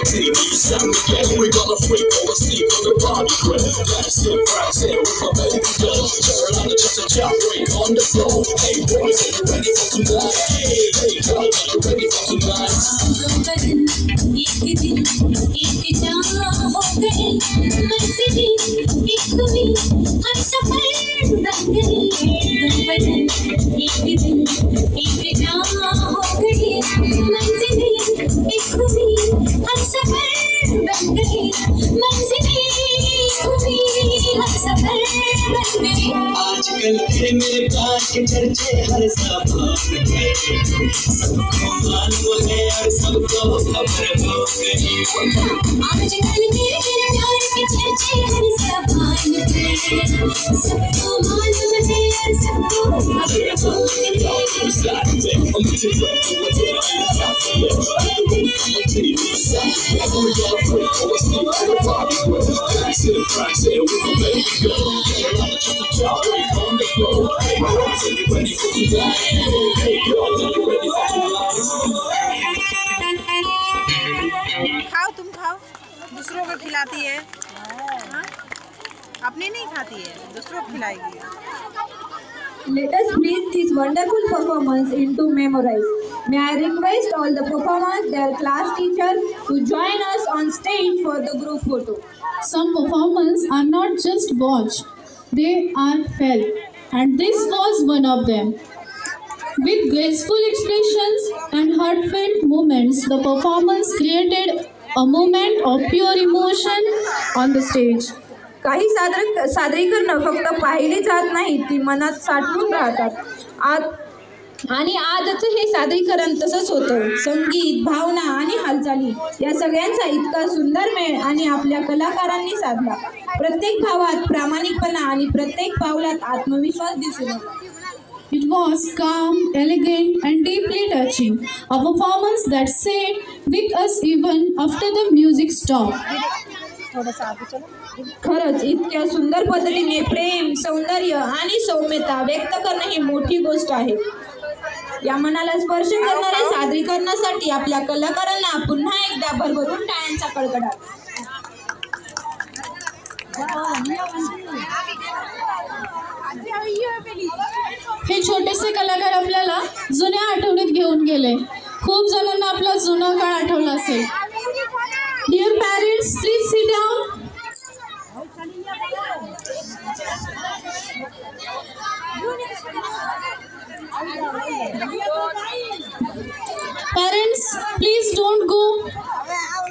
We got a freak on the scene on the party crib. Last in France here with my baby girl. Turn on the cha-cha-cha break on the floor. Hey boys, are you ready for tonight? Hey girls, are you ready for tonight? आजकल तेरे मेरे प्यार के चर्चे हर जबान पे सबको मालूम है और सबको खबर हो गई। आजकल तेरे मेरे प्यार के चर्चे हर जबान पे सबको मालूम है और सबको खबर हो गई। खाओ तुम खाओ, दूसरों को खिलाती है। हाँ? अपने नहीं खाती है, दूसरों को खिलाएगी। Let us breathe this wonderful performance into memorize. May I request all the performers, their class teacher, to join us on stage for the group photo. Some performances are not just watched, they are felt, and this was one of them. With graceful expressions and heartfelt movements, the performance created a moment of pure emotion on the stage. काही सादरीकरण फक्त पाहिली जात नाही, ती मनात साठवून राहतात. आणि आजचं हे सादरीकरण तसंच होतं. संगीत, भावना आणि हालचाली या सगळ्यांचा इतका सुंदर मेळ आणि आपल्या कलाकारांनी साधला. प्रत्येक भावात प्रामाणिकपणा आणि प्रत्येक पावलात आत्मविश्वास दिसून आला. It was calm, elegant, and deeply touching. A performance that stayed with us even after the music stopped. खरंच इतक्या सुंदर पद्धतीने प्रेम, सौंदर्य आणि सौम्यता व्यक्त करणं ही मोठी गोष्ट आहे. या मनाला स्पर्श करणाऱ्या सादरीकरणासाठी आपल्या कलाकारांना पुन्हा एकदा भरभरून टाळ्यांचा कडकडाट. हे छोटेसे कलाकार आपल्याला जुन्या आठवणीत घेऊन गेले. खूप जणांना आपला जुना काळ आठवला असेल.